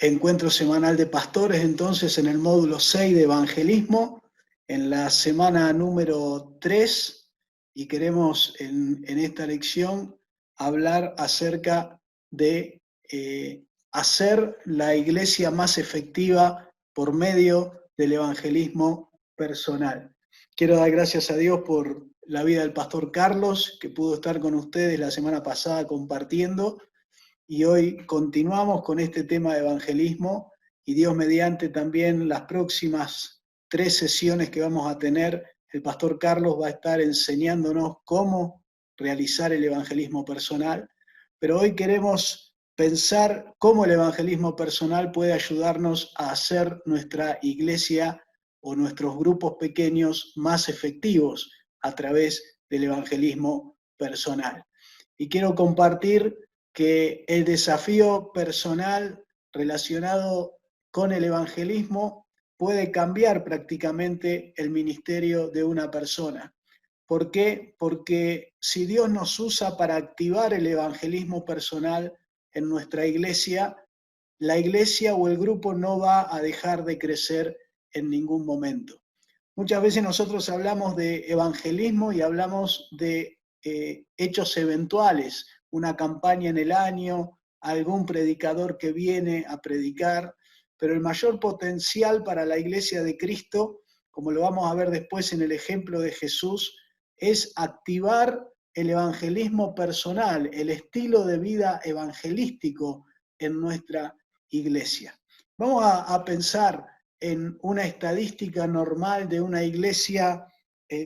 encuentro semanal de pastores, entonces en el módulo 6 de evangelismo, en la semana número 3, y queremos en esta lección hablar acerca de hacer la iglesia más efectiva por medio del evangelismo personal. Quiero dar gracias a Dios por la vida del pastor Carlos, que pudo estar con ustedes la semana pasada compartiendo, y hoy continuamos con este tema de evangelismo, y Dios mediante también las próximas 3 sesiones que vamos a tener, el pastor Carlos va a estar enseñándonos cómo realizar el evangelismo personal, pero hoy queremos pensar cómo el evangelismo personal puede ayudarnos a hacer nuestra iglesia o nuestros grupos pequeños más efectivos a través del evangelismo personal. Y quiero compartir que el desafío personal relacionado con el evangelismo puede cambiar prácticamente el ministerio de una persona. ¿Por qué? Porque si Dios nos usa para activar el evangelismo personal en nuestra iglesia, la iglesia o el grupo no va a dejar de crecer en ningún momento. Muchas veces nosotros hablamos de evangelismo y hablamos de hechos eventuales, una campaña en el año, algún predicador que viene a predicar, pero el mayor potencial para la iglesia de Cristo, como lo vamos a ver después en el ejemplo de Jesús, es activar el evangelismo personal, el estilo de vida evangelístico en nuestra iglesia. Vamos a pensar en una estadística normal de una iglesia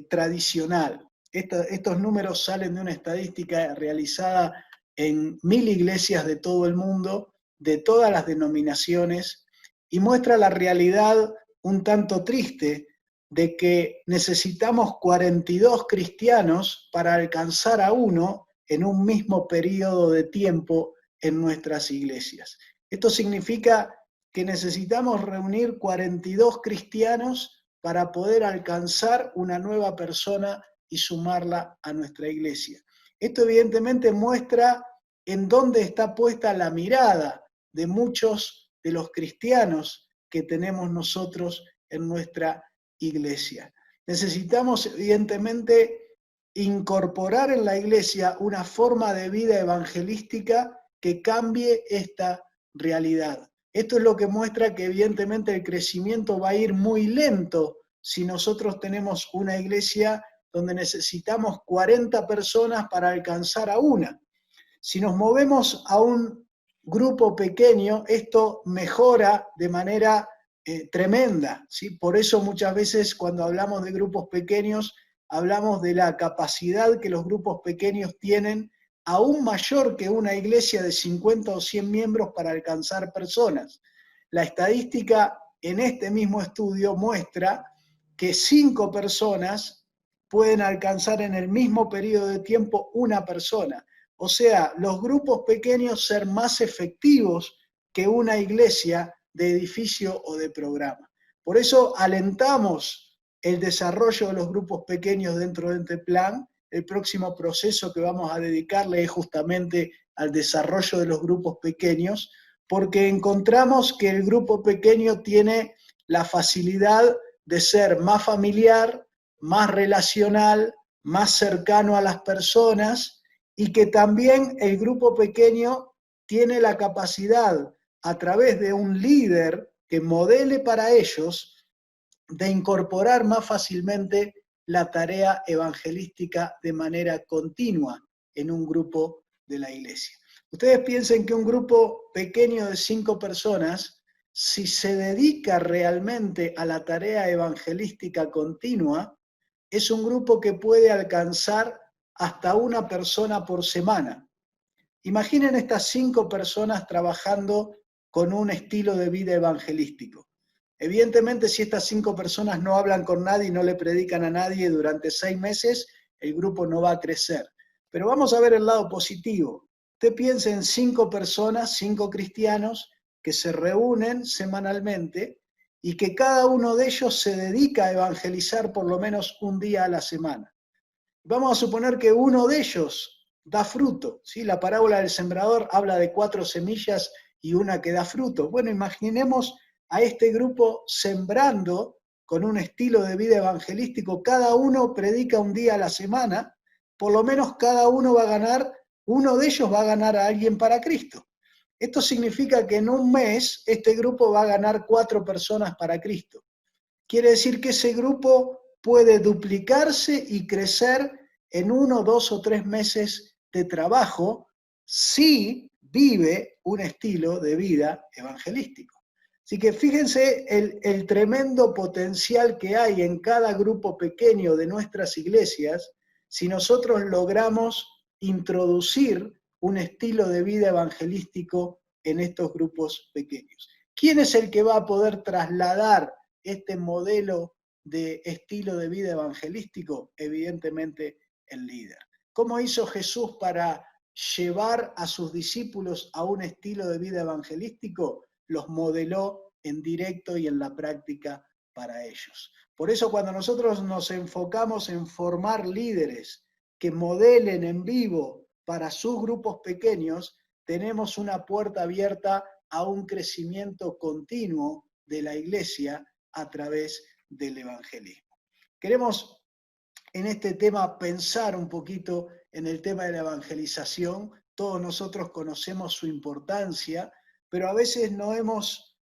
tradicional. Estos números salen de una estadística realizada en 1000 iglesias de todo el mundo, de todas las denominaciones, y muestra la realidad un tanto triste de que necesitamos 42 cristianos para alcanzar a uno en un mismo periodo de tiempo en nuestras iglesias. Esto significa que necesitamos reunir 42 cristianos para poder alcanzar una nueva persona y sumarla a nuestra iglesia. Esto evidentemente muestra en dónde está puesta la mirada de muchos de los cristianos que tenemos nosotros en nuestra iglesia. Necesitamos evidentemente incorporar en la iglesia una forma de vida evangelística que cambie esta realidad. Esto es lo que muestra que evidentemente el crecimiento va a ir muy lento si nosotros tenemos una iglesia donde necesitamos 40 personas para alcanzar a una. Si nos movemos a un grupo pequeño, esto mejora de manera tremenda, ¿sí? Por eso muchas veces cuando hablamos de grupos pequeños, hablamos de la capacidad que los grupos pequeños tienen aún mayor que una iglesia de 50 o 100 miembros para alcanzar personas. La estadística en este mismo estudio muestra que 5 personas pueden alcanzar en el mismo periodo de tiempo una persona. O sea, los grupos pequeños ser más efectivos que una iglesia de edificio o de programa. Por eso alentamos el desarrollo de los grupos pequeños dentro de este plan. El próximo proceso que vamos a dedicarle es justamente al desarrollo de los grupos pequeños, porque encontramos que el grupo pequeño tiene la facilidad de ser más familiar, más relacional, más cercano a las personas, y que también el grupo pequeño tiene la capacidad, a través de un líder que modele para ellos, de incorporar más fácilmente la tarea evangelística de manera continua en un grupo de la iglesia. Ustedes piensen que un grupo pequeño de 5 personas, si se dedica realmente a la tarea evangelística continua, es un grupo que puede alcanzar hasta una persona por semana. Imaginen estas 5 personas trabajando con un estilo de vida evangelístico. Evidentemente, si estas 5 personas no hablan con nadie y no le predican a nadie durante 6 meses, el grupo no va a crecer. Pero vamos a ver el lado positivo. Usted piensa en 5 personas, 5 cristianos, que se reúnen semanalmente y que cada uno de ellos se dedica a evangelizar por lo menos un día a la semana. Vamos a suponer que uno de ellos da fruto, ¿sí? La parábola del sembrador habla de 4 semillas y una que da fruto. Bueno, imaginemos a este grupo sembrando con un estilo de vida evangelístico. Cada uno predica un día a la semana, por lo menos cada uno va a ganar, uno de ellos va a ganar a alguien para Cristo. Esto significa que en un mes este grupo va a ganar 4 personas para Cristo. Quiere decir que ese grupo puede duplicarse y crecer en 1, 2 o 3 meses de trabajo si vive un estilo de vida evangelístico. Así que fíjense el tremendo potencial que hay en cada grupo pequeño de nuestras iglesias si nosotros logramos introducir un estilo de vida evangelístico en estos grupos pequeños. ¿Quién es el que va a poder trasladar este modelo de estilo de vida evangelístico? Evidentemente el líder. ¿Cómo hizo Jesús para llevar a sus discípulos a un estilo de vida evangelístico? Los modeló en directo y en la práctica para ellos. Por eso cuando nosotros nos enfocamos en formar líderes que modelen en vivo para sus grupos pequeños, tenemos una puerta abierta a un crecimiento continuo de la iglesia a través del evangelismo. Queremos en este tema pensar un poquito en el tema de la evangelización. Todos nosotros conocemos su importancia, pero a veces no hemos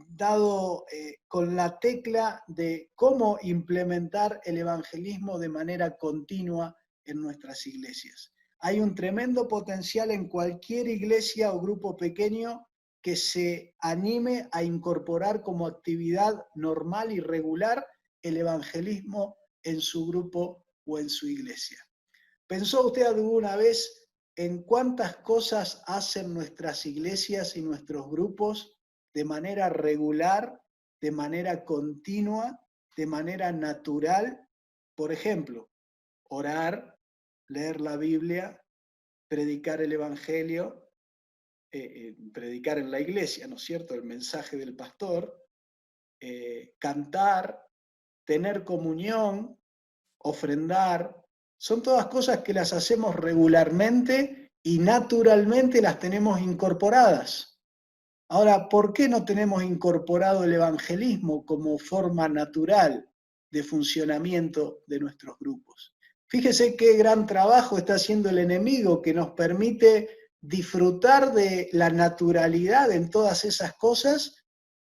dado con la tecla de cómo implementar el evangelismo de manera continua en nuestras iglesias. Hay un tremendo potencial en cualquier iglesia o grupo pequeño que se anime a incorporar como actividad normal y regular el evangelismo en su grupo o en su iglesia. ¿Pensó usted alguna vez en cuántas cosas hacen nuestras iglesias y nuestros grupos de manera regular, de manera continua, de manera natural? Por ejemplo, orar, leer la Biblia, predicar el Evangelio, predicar en la iglesia, ¿no es cierto?, el mensaje del pastor, cantar, tener comunión, ofrendar. Son todas cosas que las hacemos regularmente y naturalmente las tenemos incorporadas. Ahora, ¿por qué no tenemos incorporado el evangelismo como forma natural de funcionamiento de nuestros grupos? Fíjese qué gran trabajo está haciendo el enemigo que nos permite disfrutar de la naturalidad en todas esas cosas,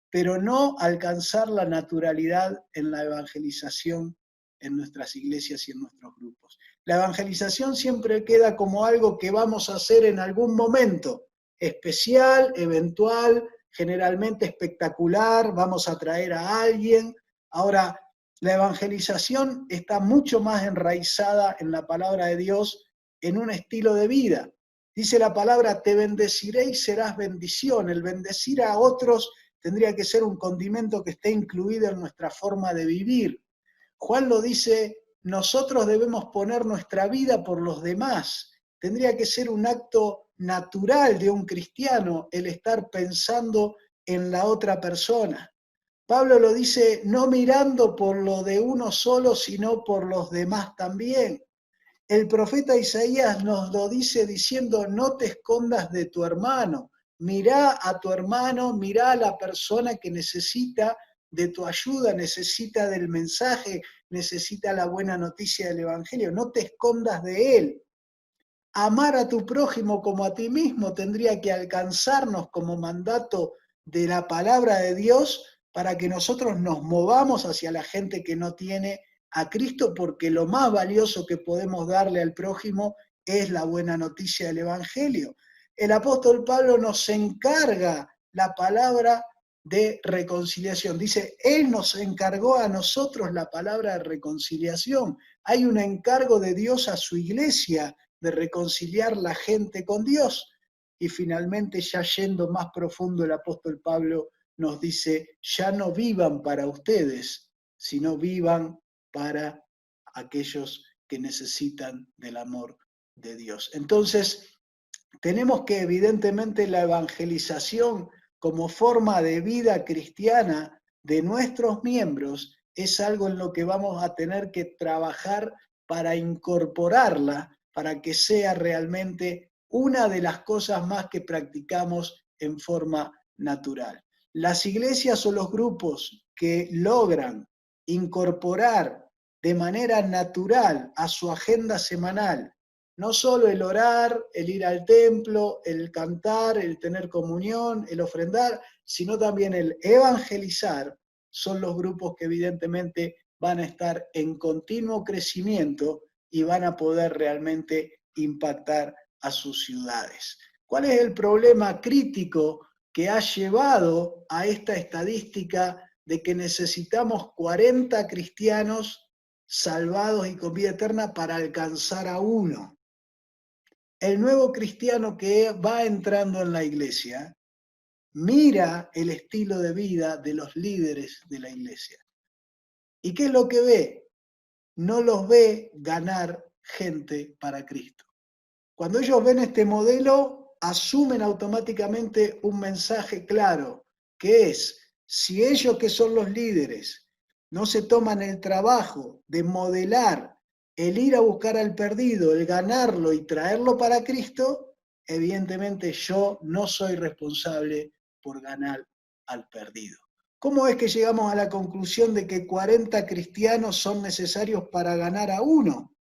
pero no alcanzar la naturalidad en la evangelización en nuestras iglesias y en nuestros grupos. La evangelización siempre queda como algo que vamos a hacer en algún momento, especial, eventual, generalmente espectacular, vamos a traer a alguien. Ahora, la evangelización está mucho más enraizada en la palabra de Dios, en un estilo de vida. Dice la palabra, te bendeciré y serás bendición. El bendecir a otros tendría que ser un condimento que esté incluido en nuestra forma de vivir. Juan lo dice, nosotros debemos poner nuestra vida por los demás. Tendría que ser un acto natural de un cristiano el estar pensando en la otra persona. Pablo lo dice, no mirando por lo de uno solo, sino por los demás también. El profeta Isaías nos lo dice diciendo, no te escondas de tu hermano, mirá a tu hermano, mirá a la persona que necesita de tu ayuda, necesita del mensaje, necesita la buena noticia del Evangelio, no te escondas de él. Amar a tu prójimo como a ti mismo tendría que alcanzarnos como mandato de la palabra de Dios para que nosotros nos movamos hacia la gente que no tiene a Cristo, porque lo más valioso que podemos darle al prójimo es la buena noticia del Evangelio. El apóstol Pablo nos encarga la palabra de reconciliación. Dice, Él nos encargó a nosotros la palabra de reconciliación. Hay un encargo de Dios a su iglesia de reconciliar la gente con Dios. Y finalmente, ya yendo más profundo, el apóstol Pablo nos dice, ya no vivan para ustedes, sino vivan para aquellos que necesitan del amor de Dios. Entonces, tenemos que evidentemente la evangelización como forma de vida cristiana de nuestros miembros es algo en lo que vamos a tener que trabajar para incorporarla, para que sea realmente una de las cosas más que practicamos en forma natural. Las iglesias o los grupos que logran incorporar de manera natural a su agenda semanal no solo el orar, el ir al templo, el cantar, el tener comunión, el ofrendar, sino también el evangelizar, son los grupos que evidentemente van a estar en continuo crecimiento y van a poder realmente impactar a sus ciudades. ¿Cuál es el problema crítico que ha llevado a esta estadística de que necesitamos 40 cristianos salvados y con vida eterna para alcanzar a uno? El nuevo cristiano que va entrando en la iglesia mira el estilo de vida de los líderes de la iglesia. ¿Y qué es lo que ve? No los ve ganar gente para Cristo. Cuando ellos ven este modelo, asumen automáticamente un mensaje claro, que es, si ellos que son los líderes no se toman el trabajo de modelar el ir a buscar al perdido, el ganarlo y traerlo para Cristo, evidentemente yo no soy responsable por ganar al perdido. ¿Cómo es que llegamos a la conclusión de que 40 cristianos son necesarios para ganar a uno?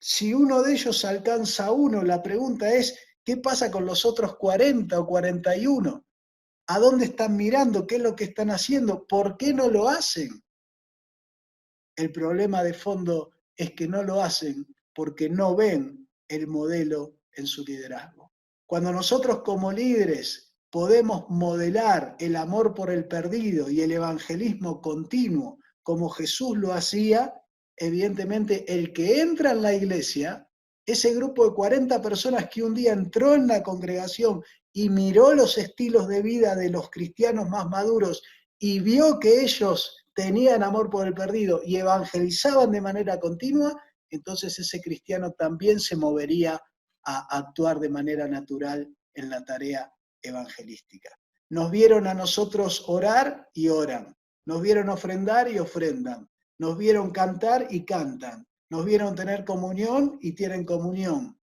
Si uno de ellos alcanza a uno, la pregunta es, ¿qué pasa con los otros 40 o 41? ¿A dónde están mirando? ¿Qué es lo que están haciendo? ¿Por qué no lo hacen? El problema de fondo es que no lo hacen porque no ven el modelo en su liderazgo. Cuando nosotros como líderes podemos modelar el amor por el perdido y el evangelismo continuo como Jesús lo hacía, evidentemente el que entra en la iglesia, ese grupo de 40 personas que un día entró en la congregación y miró los estilos de vida de los cristianos más maduros y vio que ellos tenían amor por el perdido y evangelizaban de manera continua, entonces ese cristiano también se movería a actuar de manera natural en la tarea evangelística. Nos vieron a nosotros orar y oran, nos vieron ofrendar y ofrendan, nos vieron cantar y cantan, nos vieron tener comunión y tienen comunión.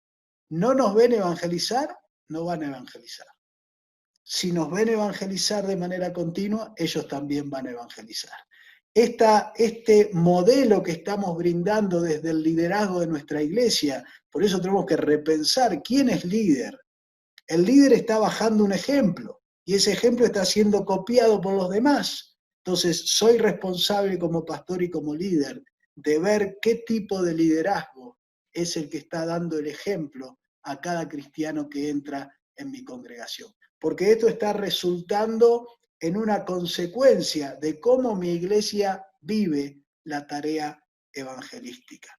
¿No nos ven evangelizar? No van a evangelizar. Si nos ven evangelizar de manera continua, ellos también van a evangelizar. Este modelo que estamos brindando desde el liderazgo de nuestra iglesia, por eso tenemos que repensar quién es líder. El líder está bajando un ejemplo y ese ejemplo está siendo copiado por los demás. Entonces, soy responsable como pastor y como líder de ver qué tipo de liderazgo es el que está dando el ejemplo a cada cristiano que entra en mi congregación. Porque esto está resultando en una consecuencia de cómo mi iglesia vive la tarea evangelística.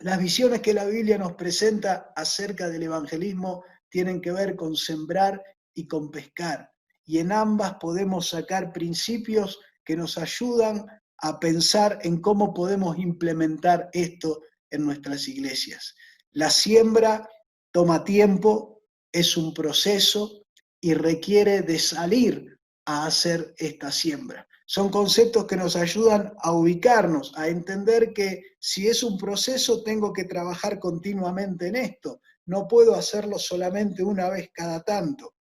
Las visiones que la Biblia nos presenta acerca del evangelismo tienen que ver con sembrar y con pescar. Y en ambas podemos sacar principios que nos ayudan a pensar en cómo podemos implementar esto en nuestras iglesias. La siembra toma tiempo, es un proceso y requiere de salir a hacer esta siembra. Son conceptos que nos ayudan a ubicarnos, a entender que si es un proceso tengo que trabajar continuamente en esto. No puedo hacerlo solamente una vez cada tanto.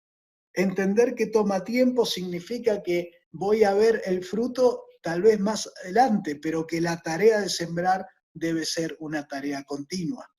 Entender que toma tiempo significa que voy a ver el fruto tal vez más adelante, pero que la tarea de sembrar debe ser una tarea continua.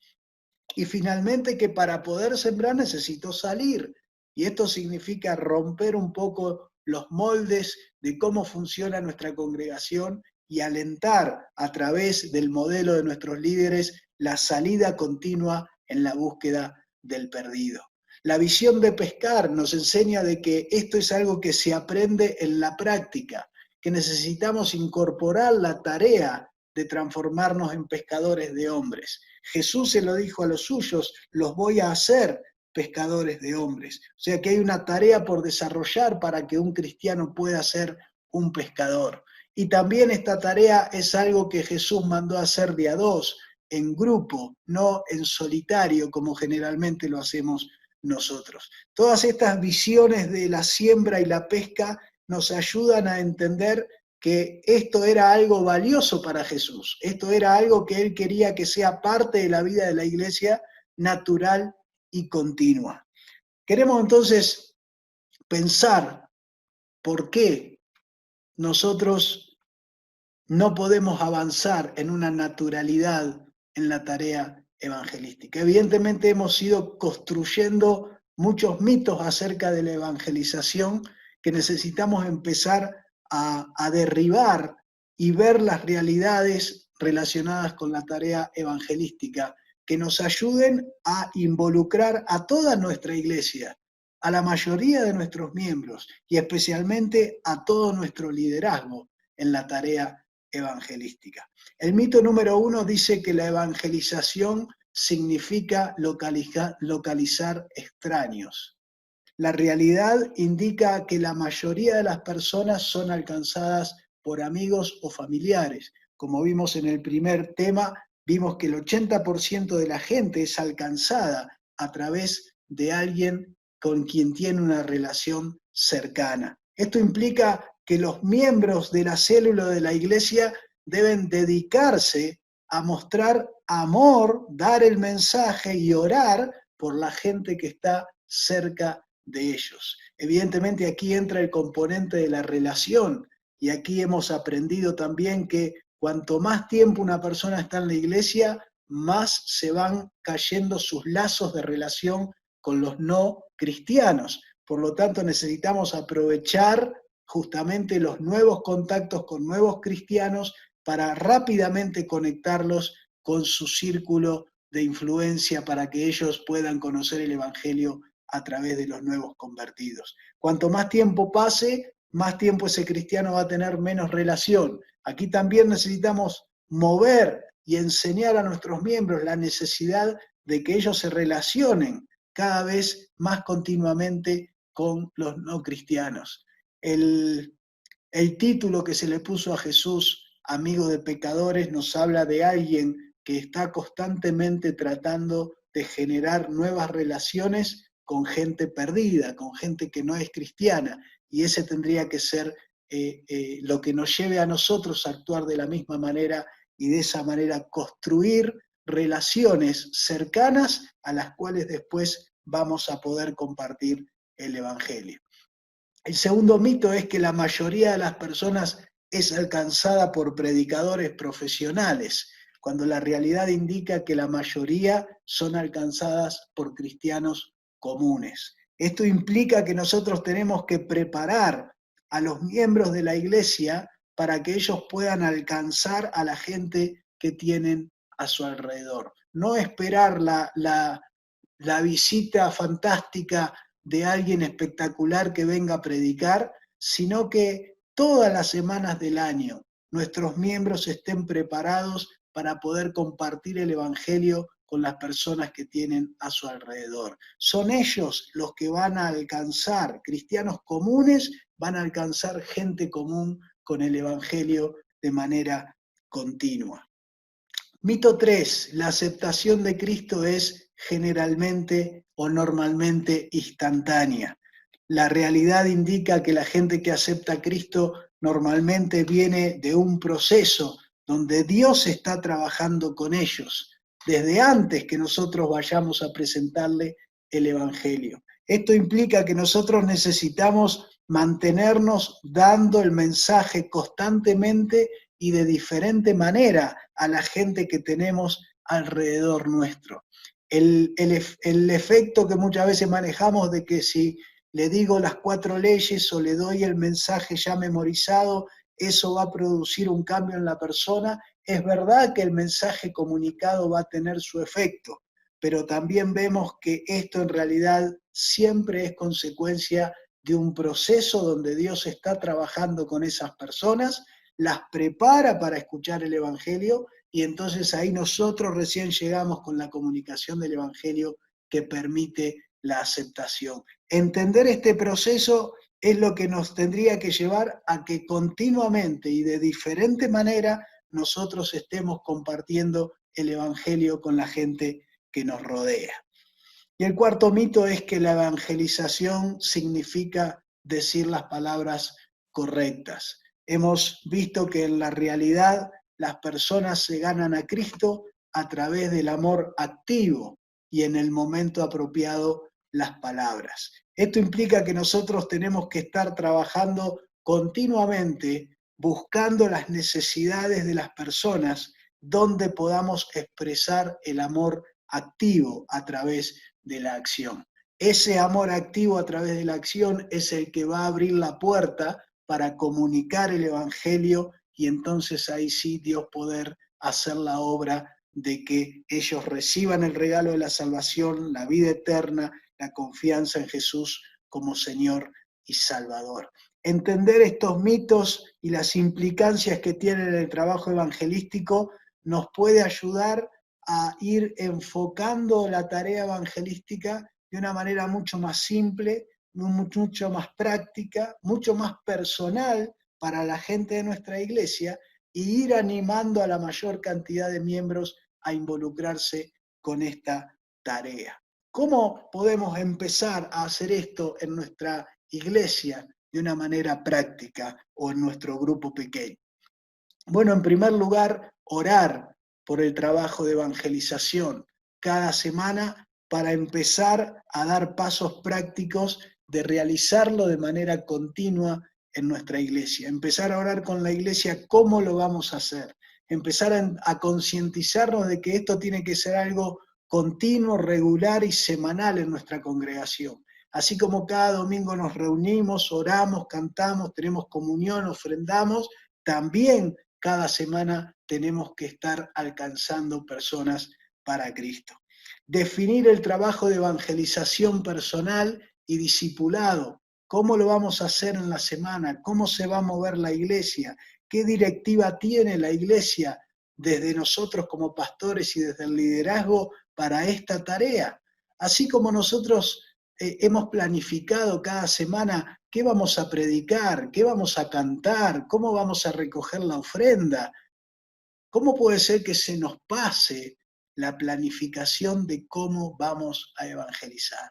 Y finalmente que para poder sembrar necesito salir. Y esto significa romper un poco los moldes de cómo funciona nuestra congregación y alentar a través del modelo de nuestros líderes la salida continua en la búsqueda del perdido. La visión de pescar nos enseña de que esto es algo que se aprende en la práctica, que necesitamos incorporar la tarea de transformarnos en pescadores de hombres. Jesús se lo dijo a los suyos, los voy a hacer pescadores de hombres. O sea que hay una tarea por desarrollar para que un cristiano pueda ser un pescador. Y también esta tarea es algo que Jesús mandó a hacer de a dos, en grupo, no en solitario, como generalmente lo hacemos nosotros. Todas estas visiones de la siembra y la pesca nos ayudan a entender que esto era algo valioso para Jesús, esto era algo que él quería que sea parte de la vida de la iglesia natural y continua. Queremos entonces pensar por qué nosotros no podemos avanzar en una naturalidad en la tarea evangelística. Evidentemente hemos ido construyendo muchos mitos acerca de la evangelización que necesitamos empezar a derribar y ver las realidades relacionadas con la tarea evangelística, que nos ayuden a involucrar a toda nuestra iglesia, a la mayoría de nuestros miembros y especialmente a todo nuestro liderazgo en la tarea evangelística. El mito número 1 dice que la evangelización significa localizar extraños. La realidad indica que la mayoría de las personas son alcanzadas por amigos o familiares. Como vimos en el primer tema, vimos que el 80% de la gente es alcanzada a través de alguien con quien tiene una relación cercana. Esto implica que los miembros de la célula de la iglesia deben dedicarse a mostrar amor, dar el mensaje y orar por la gente que está cerca de ellos. Evidentemente aquí entra el componente de la relación y aquí hemos aprendido también que cuanto más tiempo una persona está en la iglesia, más se van cayendo sus lazos de relación con los no cristianos. Por lo tanto, necesitamos aprovechar justamente los nuevos contactos con nuevos cristianos para rápidamente conectarlos con su círculo de influencia para que ellos puedan conocer el Evangelio a través de los nuevos convertidos. Cuanto más tiempo pase, más tiempo ese cristiano va a tener menos relación. Aquí también necesitamos mover y enseñar a nuestros miembros la necesidad de que ellos se relacionen cada vez más continuamente con los no cristianos. El título que se le puso a Jesús, amigo de pecadores, nos habla de alguien que está constantemente tratando de generar nuevas relaciones con gente perdida, con gente que no es cristiana, y ese tendría que ser lo que nos lleve a nosotros a actuar de la misma manera y de esa manera construir relaciones cercanas a las cuales después vamos a poder compartir el Evangelio. El segundo mito es que la mayoría de las personas es alcanzada por predicadores profesionales, cuando la realidad indica que la mayoría son alcanzadas por cristianos comunes. Esto implica que nosotros tenemos que preparar a los miembros de la iglesia para que ellos puedan alcanzar a la gente que tienen a su alrededor. No esperar la visita fantástica de alguien espectacular que venga a predicar, sino que todas las semanas del año nuestros miembros estén preparados para poder compartir el Evangelio con las personas que tienen a su alrededor. Son ellos los que van a alcanzar, cristianos comunes van a alcanzar gente común con el Evangelio de manera continua. Mito 3, la aceptación de Cristo es generalmente o normalmente instantánea. La realidad indica que la gente que acepta a Cristo normalmente viene de un proceso donde Dios está trabajando con ellos, desde antes que nosotros vayamos a presentarle el Evangelio. Esto implica que nosotros necesitamos mantenernos dando el mensaje constantemente y de diferente manera a la gente que tenemos alrededor nuestro. El efecto que muchas veces manejamos de que si le digo las 4 leyes o le doy el mensaje ya memorizado, eso va a producir un cambio en la persona. Es verdad que el mensaje comunicado va a tener su efecto, pero también vemos que esto en realidad siempre es consecuencia de un proceso donde Dios está trabajando con esas personas, las prepara para escuchar el Evangelio y entonces ahí nosotros recién llegamos con la comunicación del Evangelio que permite la aceptación. Entender este proceso es lo que nos tendría que llevar a que continuamente y de diferente manera nosotros estemos compartiendo el Evangelio con la gente que nos rodea. Y el cuarto mito es que la evangelización significa decir las palabras correctas. Hemos visto que en la realidad las personas se ganan a Cristo a través del amor activo y en el momento apropiado las palabras. Esto implica que nosotros tenemos que estar trabajando continuamente, buscando las necesidades de las personas, donde podamos expresar el amor activo a través de la acción. Ese amor activo a través de la acción es el que va a abrir la puerta para comunicar el Evangelio, y entonces ahí sí Dios poder hacer la obra de que ellos reciban el regalo de la salvación, la vida eterna, la confianza en Jesús como Señor y Salvador. Entender estos mitos y las implicancias que tienen en el trabajo evangelístico nos puede ayudar a ir enfocando la tarea evangelística de una manera mucho más simple, mucho más práctica, mucho más personal para la gente de nuestra iglesia, y ir animando a la mayor cantidad de miembros a involucrarse con esta tarea. ¿Cómo podemos empezar a hacer esto en nuestra iglesia de una manera práctica o en nuestro grupo pequeño? Bueno, en primer lugar, orar por el trabajo de evangelización cada semana para empezar a dar pasos prácticos de realizarlo de manera continua en nuestra iglesia. Empezar a orar con la iglesia cómo lo vamos a hacer. Empezar a concientizarnos de que esto tiene que ser algo continuo, regular y semanal en nuestra congregación. Así como cada domingo nos reunimos, oramos, cantamos, tenemos comunión, ofrendamos, también cada semana tenemos que estar alcanzando personas para Cristo. Definir el trabajo de evangelización personal y discipulado. ¿Cómo lo vamos a hacer en la semana? ¿Cómo se va a mover la iglesia? ¿Qué directiva tiene la iglesia desde nosotros como pastores y desde el liderazgo para esta tarea? Así como nosotros hemos planificado cada semana qué vamos a predicar, qué vamos a cantar, cómo vamos a recoger la ofrenda. ¿Cómo puede ser que se nos pase la planificación de cómo vamos a evangelizar?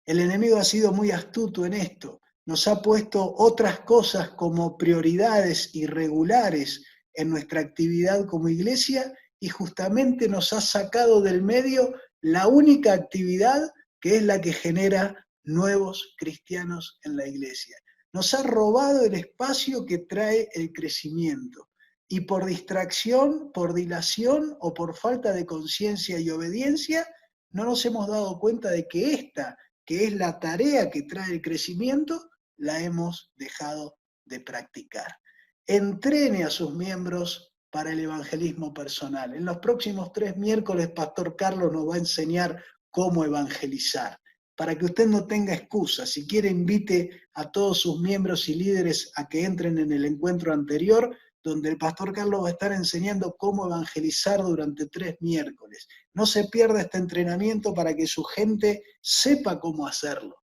El enemigo ha sido muy astuto en esto. Nos ha puesto otras cosas como prioridades irregulares en nuestra actividad como iglesia, y justamente nos ha sacado del medio la única actividad que es la que genera nuevos cristianos en la iglesia. Nos ha robado el espacio que trae el crecimiento. Y por distracción, por dilación o por falta de conciencia y obediencia, no nos hemos dado cuenta de que esta, que es la tarea que trae el crecimiento, la hemos dejado de practicar. Entrene a sus miembros para el evangelismo personal. En los próximos 3 miércoles, Pastor Carlos nos va a enseñar cómo evangelizar. Para que usted no tenga excusa, si quiere invite a todos sus miembros y líderes a que entren en el encuentro anterior, donde el Pastor Carlos va a estar enseñando cómo evangelizar durante 3 miércoles. No se pierda este entrenamiento para que su gente sepa cómo hacerlo.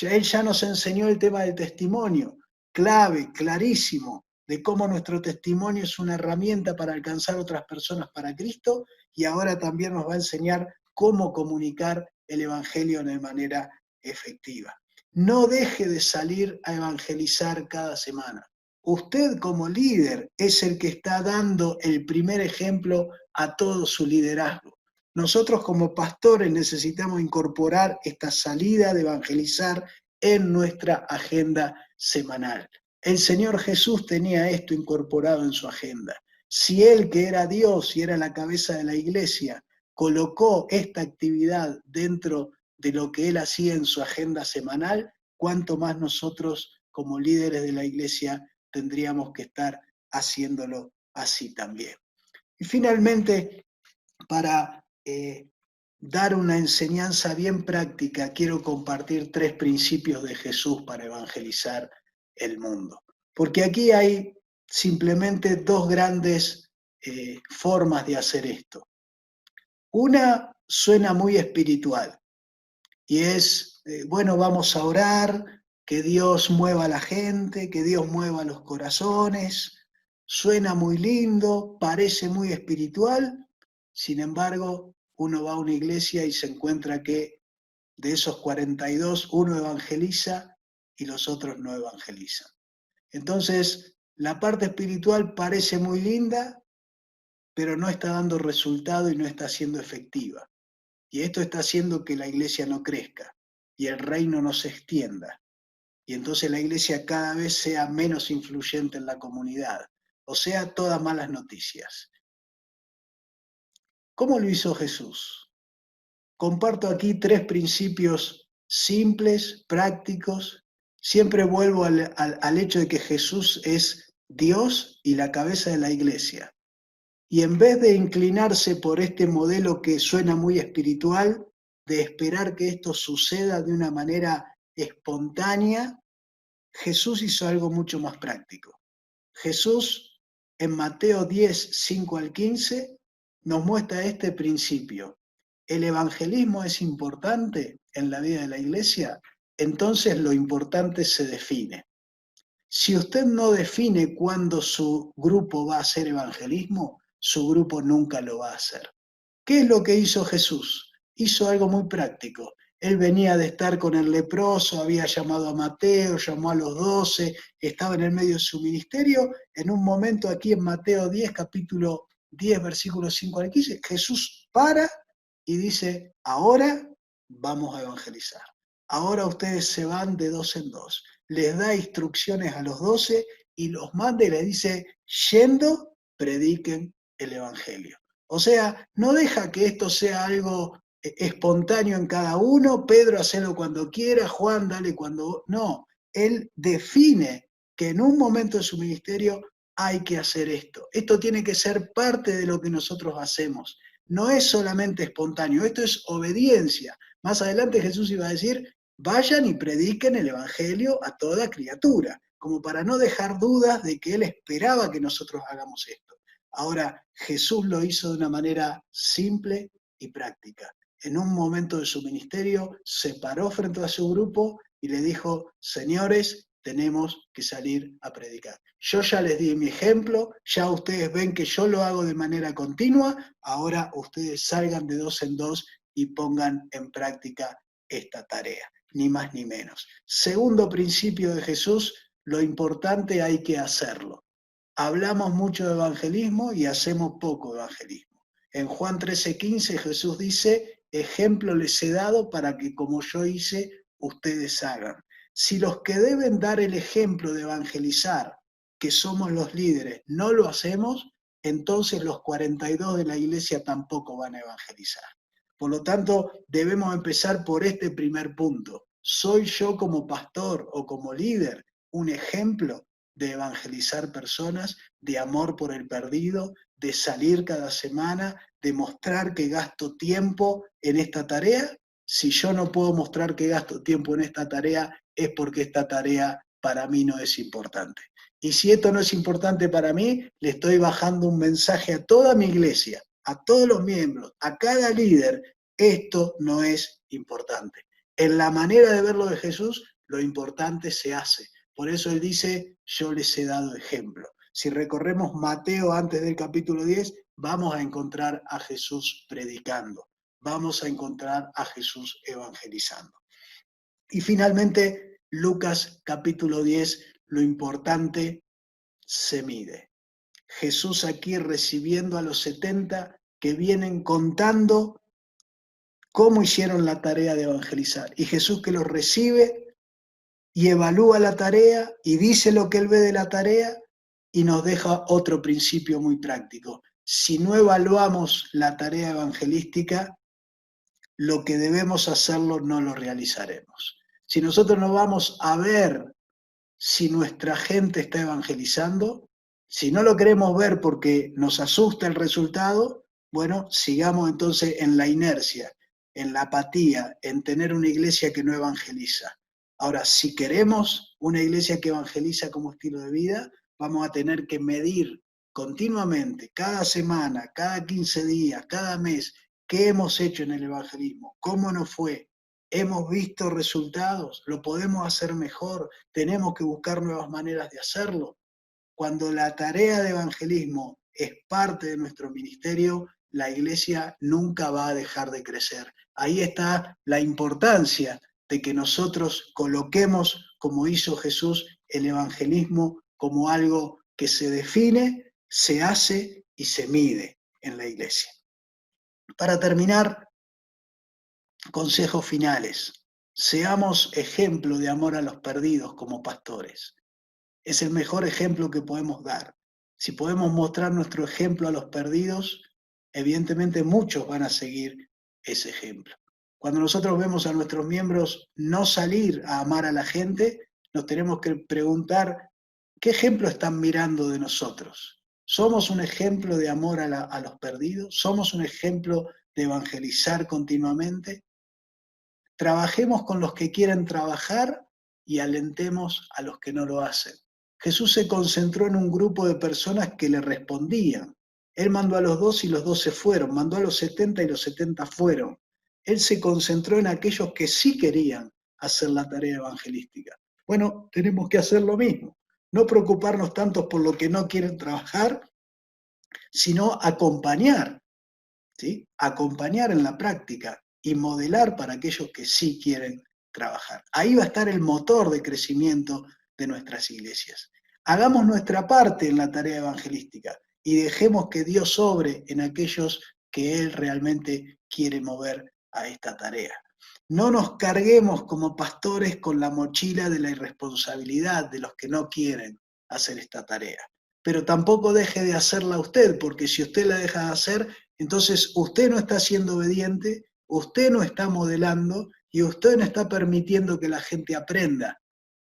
Él ya nos enseñó el tema del testimonio, clave, clarísimo, de cómo nuestro testimonio es una herramienta para alcanzar otras personas para Cristo, y ahora también nos va a enseñar cómo comunicar el Evangelio de manera efectiva. No deje de salir a evangelizar cada semana. Usted como líder es el que está dando el primer ejemplo a todo su liderazgo. Nosotros como pastores necesitamos incorporar esta salida de evangelizar en nuestra agenda semanal. El Señor Jesús tenía esto incorporado en su agenda. Si Él, que era Dios y era la cabeza de la iglesia, colocó esta actividad dentro de lo que Él hacía en su agenda semanal, cuánto más nosotros como líderes de la iglesia tendríamos que estar haciéndolo así también. Y finalmente, para dar una enseñanza bien práctica, quiero compartir 3 principios de Jesús para evangelizar el mundo. Porque aquí hay simplemente 2 grandes formas de hacer esto. Una suena muy espiritual y es, bueno, vamos a orar, que Dios mueva a la gente, que Dios mueva los corazones. Suena muy lindo, parece muy espiritual. Sin embargo, uno va a una iglesia y se encuentra que de esos 42, uno evangeliza y los otros no evangelizan. Entonces, la parte espiritual parece muy linda, pero no está dando resultado y no está siendo efectiva. Y esto está haciendo que la iglesia no crezca. y el reino no se extienda. Y entonces la iglesia cada vez sea menos influyente en la comunidad. O sea, todas malas noticias. ¿Cómo lo hizo Jesús? Comparto aquí 3 principios simples, prácticos. Siempre vuelvo al hecho de que Jesús es Dios y la cabeza de la iglesia. Y en vez de inclinarse por este modelo que suena muy espiritual, de esperar que esto suceda de una manera espontánea, Jesús hizo algo mucho más práctico. Jesús en Mateo 10, 5 al 15 nos muestra este principio. ¿El evangelismo es importante en la vida de la iglesia? Entonces lo importante se define. Si usted no define cuándo su grupo va a hacer evangelismo, su grupo nunca lo va a hacer. ¿Qué es lo que hizo Jesús? Hizo algo muy práctico. Él venía de estar con el leproso, había llamado a Mateo, llamó a los 12, estaba en el medio de su ministerio. En un momento aquí en Mateo 10, capítulo 10, versículos 5 al 15, Jesús para y dice, ahora vamos a evangelizar. Ahora ustedes se van de 2 en 2. Les da instrucciones a los 12 y los manda y les dice, yendo, prediquen el evangelio. O sea, no deja que esto sea algo espontáneo en cada uno, Pedro hacelo cuando quiera, Juan dale cuando... No, él define que en un momento de su ministerio hay que hacer esto. Esto tiene que ser parte de lo que nosotros hacemos. No es solamente espontáneo, esto es obediencia. Más adelante Jesús iba a decir, vayan y prediquen el evangelio a toda criatura, como para no dejar dudas de que él esperaba que nosotros hagamos esto. Ahora, Jesús lo hizo de una manera simple y práctica. En un momento de su ministerio, se paró frente a su grupo y le dijo, señores, tenemos que salir a predicar. Yo ya les di mi ejemplo, ya ustedes ven que yo lo hago de manera continua, ahora ustedes salgan de 2 en 2 y pongan en práctica esta tarea, ni más ni menos. Segundo principio de Jesús, lo importante hay que hacerlo. Hablamos mucho de evangelismo y hacemos poco evangelismo. En Juan 13:15 Jesús dice, ejemplo les he dado para que como yo hice, ustedes hagan. Si los que deben dar el ejemplo de evangelizar, que somos los líderes, no lo hacemos, entonces los 42 de la iglesia tampoco van a evangelizar. Por lo tanto, debemos empezar por este primer punto. ¿Soy yo como pastor o como líder un ejemplo de evangelizar personas, de amor por el perdido, de salir cada semana, de mostrar que gasto tiempo en esta tarea? Si yo no puedo mostrar que gasto tiempo en esta tarea, es porque esta tarea para mí no es importante. Y si esto no es importante para mí, le estoy bajando un mensaje a toda mi iglesia, a todos los miembros, a cada líder, esto no es importante. En la manera de verlo de Jesús, lo importante se hace. Por eso él dice, yo les he dado ejemplo. Si recorremos Mateo antes del capítulo 10, vamos a encontrar a Jesús predicando, vamos a encontrar a Jesús evangelizando. Y finalmente, Lucas capítulo 10, lo importante se mide. Jesús aquí recibiendo a los 70 que vienen contando cómo hicieron la tarea de evangelizar. Y Jesús que los recibe y evalúa la tarea y dice lo que él ve de la tarea y nos deja otro principio muy práctico. Si no evaluamos la tarea evangelística, lo que debemos hacerlo no lo realizaremos. Si nosotros no vamos a ver si nuestra gente está evangelizando, si no lo queremos ver porque nos asusta el resultado, bueno, sigamos entonces en la inercia, en la apatía, en tener una iglesia que no evangeliza. Ahora, si queremos una iglesia que evangeliza como estilo de vida, vamos a tener que medir continuamente, cada semana, cada 15 días, cada mes, qué hemos hecho en el evangelismo, cómo nos fue, hemos visto resultados, lo podemos hacer mejor, tenemos que buscar nuevas maneras de hacerlo. Cuando la tarea de evangelismo es parte de nuestro ministerio, la iglesia nunca va a dejar de crecer. Ahí está la importancia de que nosotros coloquemos, como hizo Jesús, el evangelismo como algo que se define, se hace y se mide en la iglesia. Para terminar, consejos finales. Seamos ejemplo de amor a los perdidos como pastores. Es el mejor ejemplo que podemos dar. Si podemos mostrar nuestro ejemplo a los perdidos, evidentemente muchos van a seguir ese ejemplo. Cuando nosotros vemos a nuestros miembros no salir a amar a la gente, nos tenemos que preguntar, ¿qué ejemplo están mirando de nosotros? ¿Somos un ejemplo de amor a los perdidos? ¿Somos un ejemplo de evangelizar continuamente? Trabajemos con los que quieren trabajar y alentemos a los que no lo hacen. Jesús se concentró en un grupo de personas que le respondían. Él mandó a los 12 y los 12 fueron, mandó a los 70 y los 70 fueron. Él se concentró en aquellos que sí querían hacer la tarea evangelística. Bueno, tenemos que hacer lo mismo. No preocuparnos tanto por lo que no quieren trabajar, sino acompañar, ¿sí? Acompañar en la práctica y modelar para aquellos que sí quieren trabajar. Ahí va a estar el motor de crecimiento de nuestras iglesias. Hagamos nuestra parte en la tarea evangelística y dejemos que Dios obre en aquellos que Él realmente quiere mover a esta tarea. No nos carguemos como pastores con la mochila de la irresponsabilidad de los que no quieren hacer esta tarea. Pero tampoco deje de hacerla usted, porque si usted la deja de hacer, entonces usted no está siendo obediente, usted no está modelando y usted no está permitiendo que la gente aprenda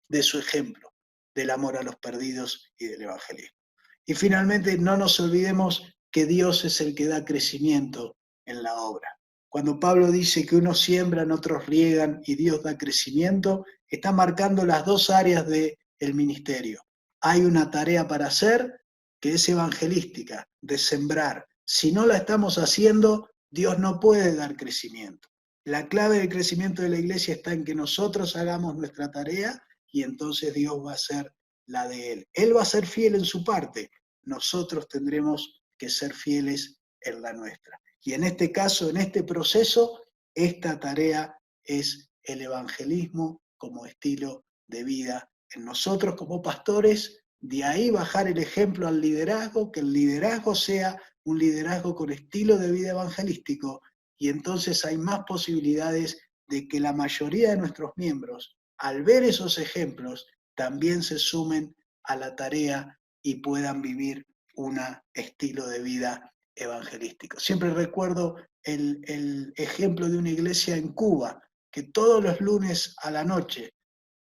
de su ejemplo, del amor a los perdidos y del evangelismo. Y finalmente, no nos olvidemos que Dios es el que da crecimiento en la obra. Cuando Pablo dice que unos siembran, otros riegan y Dios da crecimiento, está marcando las dos áreas del ministerio. Hay una tarea para hacer que es evangelística, de sembrar. Si no la estamos haciendo, Dios no puede dar crecimiento. La clave del crecimiento de la iglesia está en que nosotros hagamos nuestra tarea y entonces Dios va a hacer la de Él. Él va a ser fiel en su parte, nosotros tendremos que ser fieles en la nuestra. Y en este caso, en este proceso, esta tarea es el evangelismo como estilo de vida en nosotros como pastores, de ahí bajar el ejemplo al liderazgo, que el liderazgo sea un liderazgo con estilo de vida evangelístico, y entonces hay más posibilidades de que la mayoría de nuestros miembros, al ver esos ejemplos, también se sumen a la tarea y puedan vivir un estilo de vida evangelístico. Siempre recuerdo el ejemplo de una iglesia en Cuba, que todos los lunes a la noche,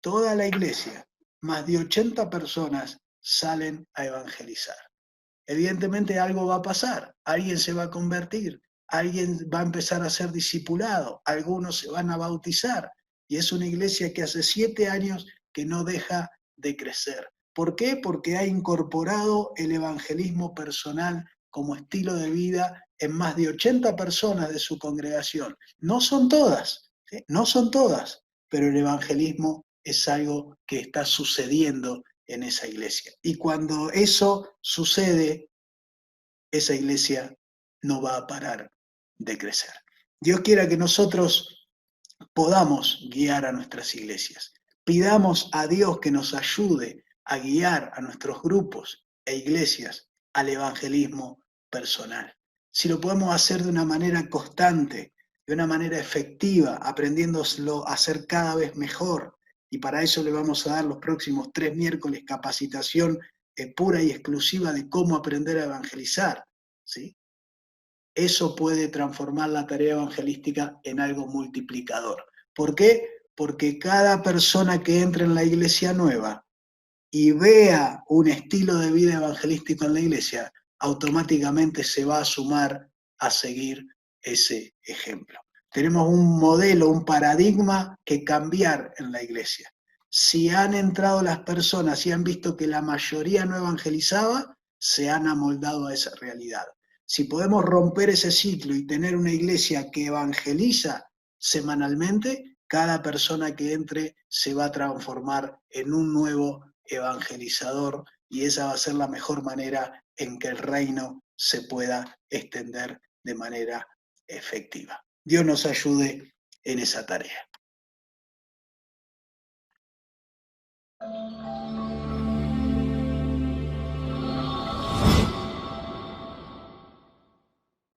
toda la iglesia, más de 80 personas salen a evangelizar. Evidentemente algo va a pasar, alguien se va a convertir, alguien va a empezar a ser discipulado, algunos se van a bautizar, y es una iglesia que hace 7 años que no deja de crecer. ¿Por qué? Porque ha incorporado el evangelismo personal como estilo de vida en más de 80 personas de su congregación. No son todas, ¿sí? No son todas, pero el evangelismo es algo que está sucediendo en esa iglesia. Y cuando eso sucede, esa iglesia no va a parar de crecer. Dios quiera que nosotros podamos guiar a nuestras iglesias. Pidamos a Dios que nos ayude a guiar a nuestros grupos e iglesias al evangelismo personal. Si lo podemos hacer de una manera constante, de una manera efectiva, aprendiéndolo a hacer cada vez mejor, y para eso le vamos a dar los próximos 3 miércoles capacitación pura y exclusiva de cómo aprender a evangelizar, ¿sí? Eso puede transformar la tarea evangelística en algo multiplicador. ¿Por qué? Porque cada persona que entre en la iglesia nueva y vea un estilo de vida evangelístico en la iglesia, automáticamente se va a sumar a seguir ese ejemplo. Tenemos un modelo, un paradigma que cambiar en la iglesia. Si han entrado las personas y han visto que la mayoría no evangelizaba, se han amoldado a esa realidad. Si podemos romper ese ciclo y tener una iglesia que evangeliza semanalmente, cada persona que entre se va a transformar en un nuevo evangelizador y esa va a ser la mejor manera en que el reino se pueda extender de manera efectiva. Dios nos ayude en esa tarea.